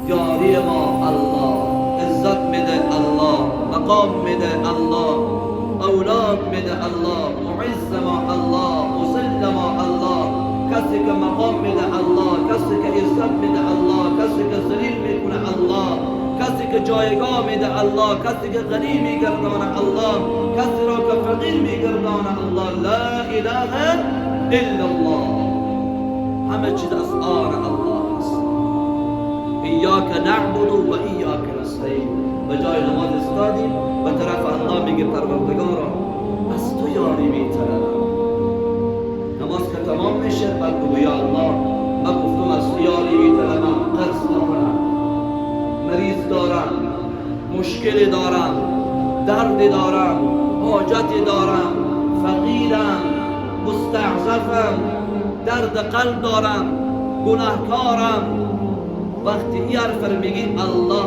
یاری ما الله، عزت میده الله، مقام میده الله، اولاد میده الله، معز ما الله، مذل ما الله. کسی که مقام میده الله، کسی که عزت میده الله، کسی که ذلیل میکنه الله، کسی که جایگاه میده الله، کسی که غنی میگردانه الله، کسی را که فقیر میگردانه الله. لا اله الا الله. همه چیز از آن الله است. ایاک نعبد و ایاک نستعین. به جای نماز استادیم به طرف الله میگه پروردگارا از تو یاری میطلبم. نماز که تمام میشه بعد بگو یا الله من گفتم از تو یاری میطلبم، قرض دارم، مریض دارم، مشکلی دارم، دردی دارم، حاجتی دارم، فقیرم، مستعضفم، درد قلب دارم، گناهکارم. وقتی این حرف رو میگی الله